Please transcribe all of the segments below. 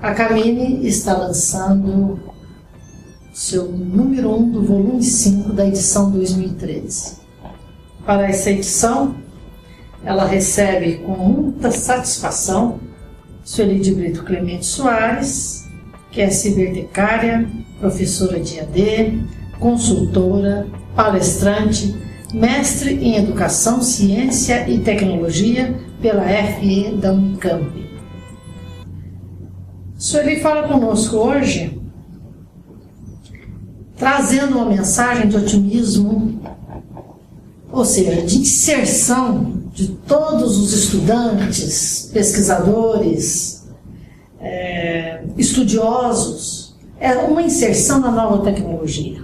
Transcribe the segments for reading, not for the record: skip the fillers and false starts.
A Camille está lançando seu número 1 do volume 5 da edição 2013. Para essa edição, ela recebe com muita satisfação Sueli de Brito Clemente Soares, que é cibertecária, professora de AD, consultora, palestrante, mestre em Educação, Ciência e Tecnologia pela FE da Unicamp. Sueli fala conosco hoje, trazendo uma mensagem de otimismo, ou seja, de inserção de todos os estudantes, pesquisadores, estudiosos, é uma inserção na nova tecnologia.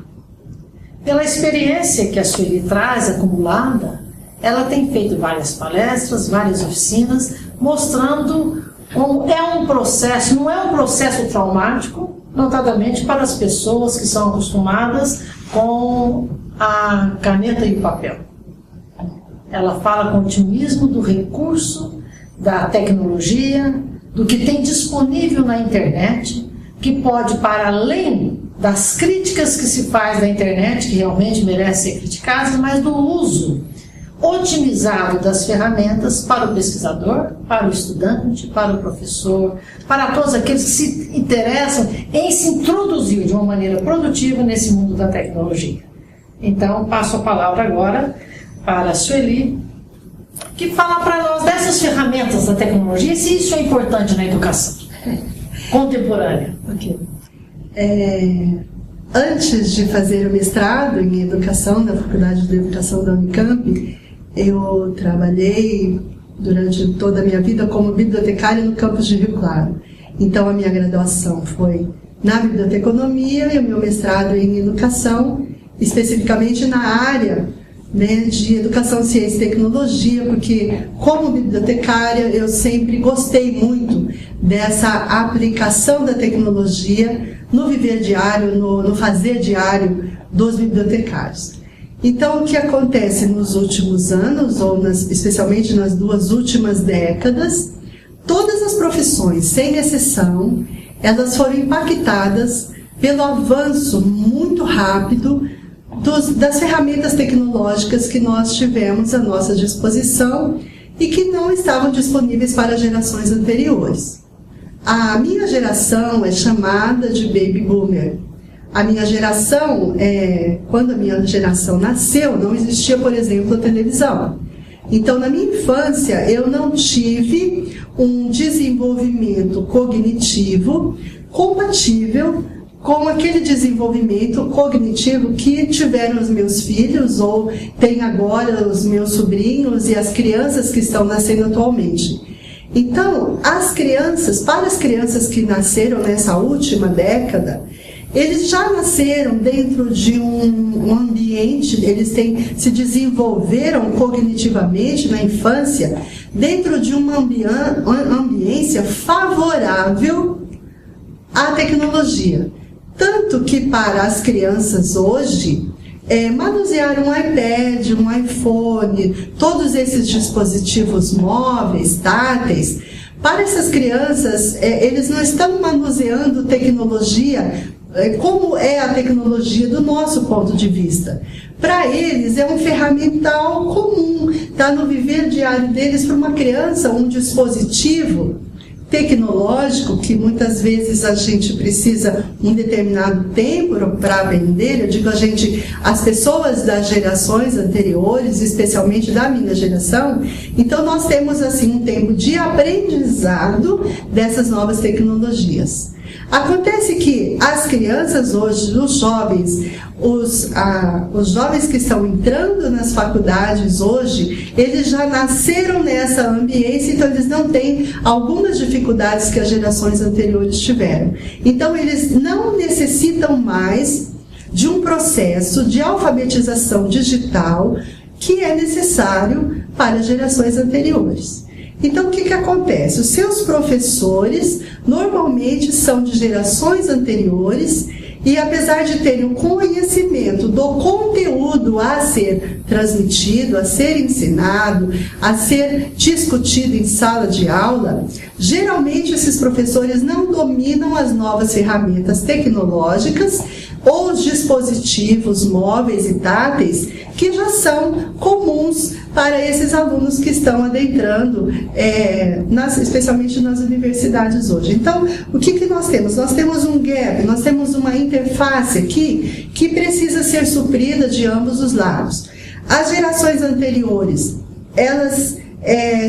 Pela experiência que a Sueli traz acumulada, ela tem feito várias palestras, várias oficinas, mostrando como é um processo, não é um processo traumático, notadamente para as pessoas que são acostumadas com a caneta e o papel. Ela fala com otimismo do recurso, da tecnologia, do que tem disponível na internet, que pode, para além das críticas que se faz da internet, que realmente merecem ser criticadas, mas do uso otimizado das ferramentas para o pesquisador, para o estudante, para o professor, para todos aqueles que se interessam em se introduzir de uma maneira produtiva nesse mundo da tecnologia. Então, passo a palavra agora para a Sueli, que fala para nós dessas ferramentas da tecnologia e se isso é importante na educação contemporânea. Ok. Antes de fazer o mestrado em Educação na Faculdade de Educação da Unicamp, eu trabalhei durante toda a minha vida como bibliotecária no campus de Rio Claro. Então, a minha graduação foi na biblioteconomia e o meu mestrado em Educação, especificamente na área de Educação, Ciência e Tecnologia, porque como bibliotecária eu sempre gostei muito dessa aplicação da tecnologia no viver diário, no fazer diário dos bibliotecários. Então, o que acontece nos últimos anos, ou especialmente nas 2 últimas décadas, todas as profissões, sem exceção, elas foram impactadas pelo avanço muito rápido das ferramentas tecnológicas que nós tivemos à nossa disposição e que não estavam disponíveis para gerações anteriores. A minha geração é chamada de Baby Boomer. A minha geração, quando a minha geração nasceu, não existia, por exemplo, a televisão. Então, na minha infância, eu não tive um desenvolvimento cognitivo compatível com aquele desenvolvimento cognitivo que tiveram os meus filhos, ou tem agora os meus sobrinhos e as crianças que estão nascendo atualmente. Então, para as crianças que nasceram nessa última década, eles já nasceram dentro de um ambiente, eles se desenvolveram cognitivamente na infância, dentro de uma ambiência favorável à tecnologia. Tanto que para as crianças hoje, manusear um iPad, um iPhone, todos esses dispositivos móveis, táteis, para essas crianças, eles não estão manuseando tecnologia como é a tecnologia do nosso ponto de vista. Para eles é um ferramental comum, está no viver diário deles. Para uma criança, um dispositivo tecnológico que muitas vezes a gente precisa um determinado tempo para aprender. Eu digo as pessoas das gerações anteriores, especialmente da minha geração, então nós temos assim um tempo de aprendizado dessas novas tecnologias. Acontece que as crianças hoje, os jovens, os jovens que estão entrando nas faculdades hoje, eles já nasceram nessa ambiência, então eles não têm algumas dificuldades que as gerações anteriores tiveram. Então eles não necessitam mais de um processo de alfabetização digital que é necessário para as gerações anteriores. Então, o que acontece? Os seus professores normalmente são de gerações anteriores e apesar de terem o conhecimento do conteúdo a ser transmitido, a ser ensinado, a ser discutido em sala de aula, geralmente esses professores não dominam as novas ferramentas tecnológicas ou os dispositivos móveis e táteis que já são comuns para esses alunos que estão adentrando, especialmente nas universidades hoje. Então, o que nós temos? Nós temos um gap, nós temos uma interface aqui que precisa ser suprida de ambos os lados. As gerações anteriores, elas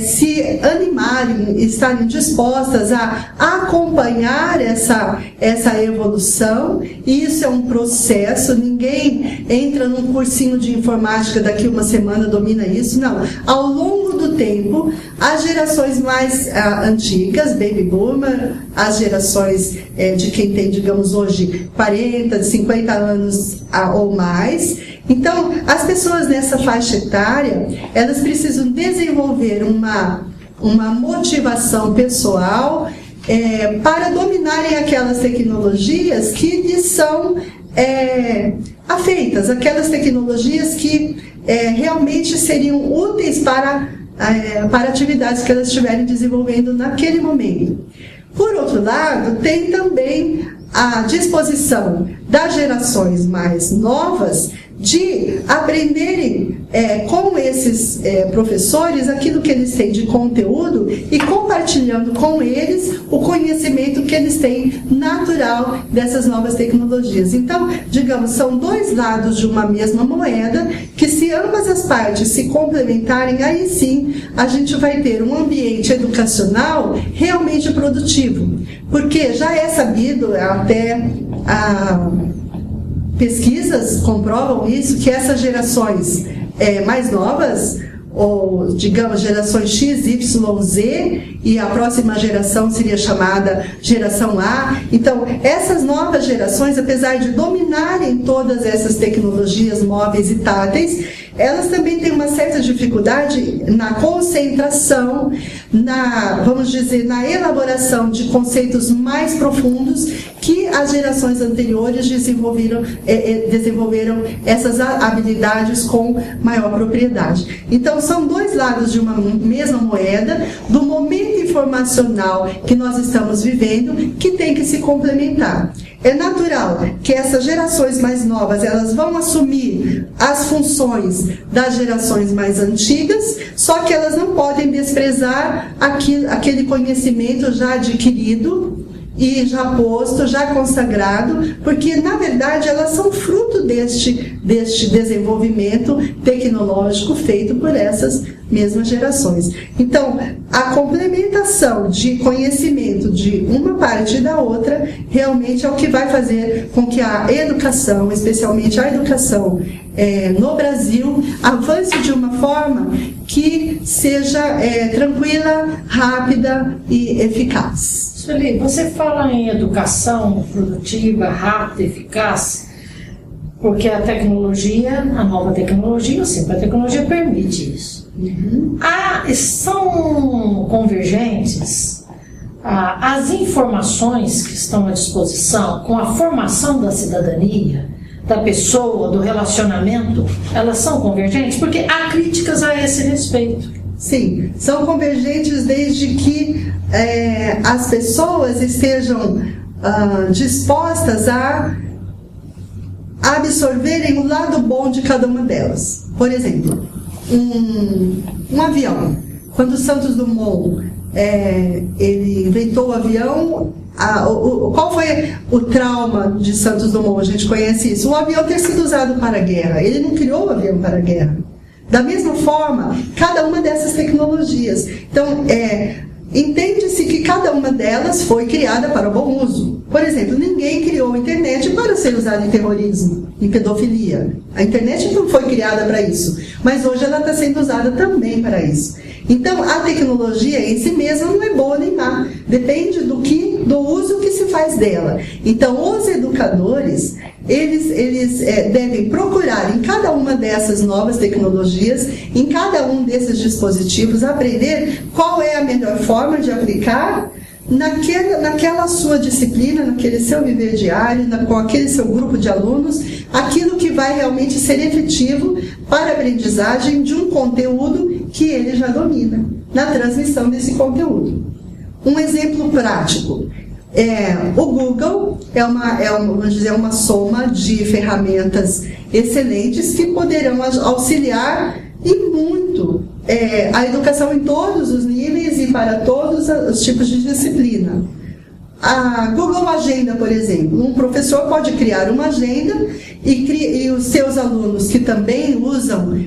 se animarem, estarem dispostas a acompanhar essa evolução, e isso é um processo, ninguém entra num cursinho de informática daqui uma semana domina isso, não. Ao longo do tempo, as gerações mais antigas, baby boomer, as gerações de quem tem, digamos, hoje 40, 50 anos ou mais. Então, as pessoas nessa faixa etária, elas precisam desenvolver uma motivação pessoal para dominarem aquelas tecnologias que lhes são afeitas, aquelas tecnologias que realmente seriam úteis para atividades que elas estiverem desenvolvendo naquele momento. Por outro lado, tem também a disposição das gerações mais novas de aprenderem com esses professores aquilo que eles têm de conteúdo e compartilhando com eles o conhecimento que eles têm natural dessas novas tecnologias. Então, digamos, são dois lados de uma mesma moeda que, se ambas as partes se complementarem, aí sim a gente vai ter um ambiente educacional realmente produtivo. Porque já é sabido, até pesquisas comprovam isso, que essas gerações mais novas, ou digamos gerações X, Y, Z, e a próxima geração seria chamada geração A. Então, essas novas gerações, apesar de dominarem todas essas tecnologias móveis e táteis, elas também têm uma certa dificuldade na concentração, vamos dizer, na elaboração de conceitos mais profundos que as gerações anteriores desenvolveram essas habilidades com maior propriedade. Então, são dois lados de uma mesma moeda, do momento informacional que nós estamos vivendo, que tem que se complementar. É natural que essas gerações mais novas, elas vão assumir as funções das gerações mais antigas, só que elas não podem desprezar aquele conhecimento já adquirido e já posto, já consagrado, porque na verdade elas são fruto deste desenvolvimento tecnológico feito por essas mesmas gerações. Então, a complementação de conhecimento de uma parte e da outra realmente é o que vai fazer com que a educação, especialmente a educação no Brasil, avance de uma forma que seja tranquila, rápida e eficaz. Sueli, você fala em educação produtiva, rápida, eficaz, porque a tecnologia, a nova tecnologia, ou sempre a tecnologia permite isso. Uhum. São convergentes as informações que estão à disposição com a formação da cidadania, da pessoa, do relacionamento, elas são convergentes? Porque há críticas a esse respeito. Sim, são convergentes desde que as pessoas estejam dispostas a absorverem o lado bom de cada uma delas. Por exemplo, um avião. Quando o Santos Dumont ele inventou o avião, qual foi o trauma de Santos Dumont? A gente conhece isso. O avião ter sido usado para a guerra. Ele não criou o avião para a guerra. Da mesma forma, cada uma dessas tecnologias. Então, entende-se que cada uma delas foi criada para bom uso. Por exemplo, ninguém criou a internet para ser usada em terrorismo, em pedofilia. A internet não foi criada para isso, mas hoje ela está sendo usada também para isso. Então, a tecnologia em si mesma não é boa nem má, depende do uso que se faz dela. Então, os educadores, eles devem procurar em cada uma dessas novas tecnologias, em cada um desses dispositivos, aprender qual é a melhor forma de aplicar naquela sua disciplina, naquele seu viver diário, com aquele seu grupo de alunos, aquilo que vai realmente ser efetivo para a aprendizagem de um conteúdo que ele já domina, na transmissão desse conteúdo. Um exemplo prático. O Google vamos dizer, uma soma de ferramentas excelentes que poderão auxiliar e muito a educação em todos os níveis e para todos os tipos de disciplina. A Google Agenda, por exemplo, um professor pode criar uma agenda e os seus alunos que também usam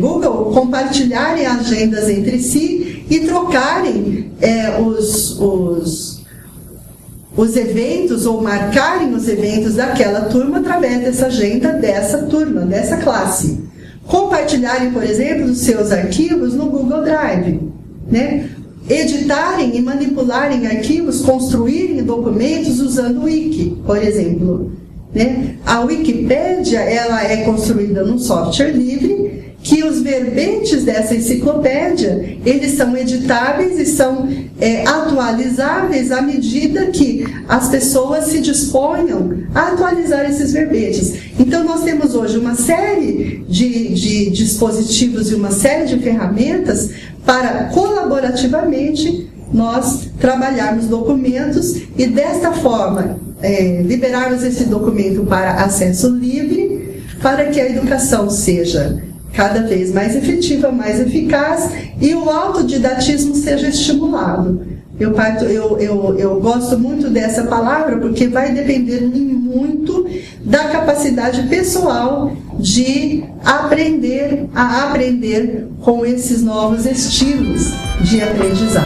Google compartilharem agendas entre si e trocarem os eventos ou marcarem os eventos daquela turma através dessa agenda dessa turma, dessa classe. Compartilharem, por exemplo, os seus arquivos no Google Drive, né? Editarem e manipularem arquivos, construírem documentos usando o Wiki, por exemplo, né? A Wikipédia, ela é construída num software livre, que os verbetes dessa enciclopédia, eles são editáveis e são atualizáveis à medida que as pessoas se disponham a atualizar esses verbetes. Então, nós temos hoje uma série de dispositivos e uma série de ferramentas para, colaborativamente, nós trabalharmos documentos e, desta forma, liberarmos esse documento para acesso livre, para que a educação seja cada vez mais efetiva, mais eficaz e o autodidatismo seja estimulado. Eu gosto muito dessa palavra porque vai depender muito da capacidade pessoal de aprender a aprender com esses novos estilos de aprendizagem.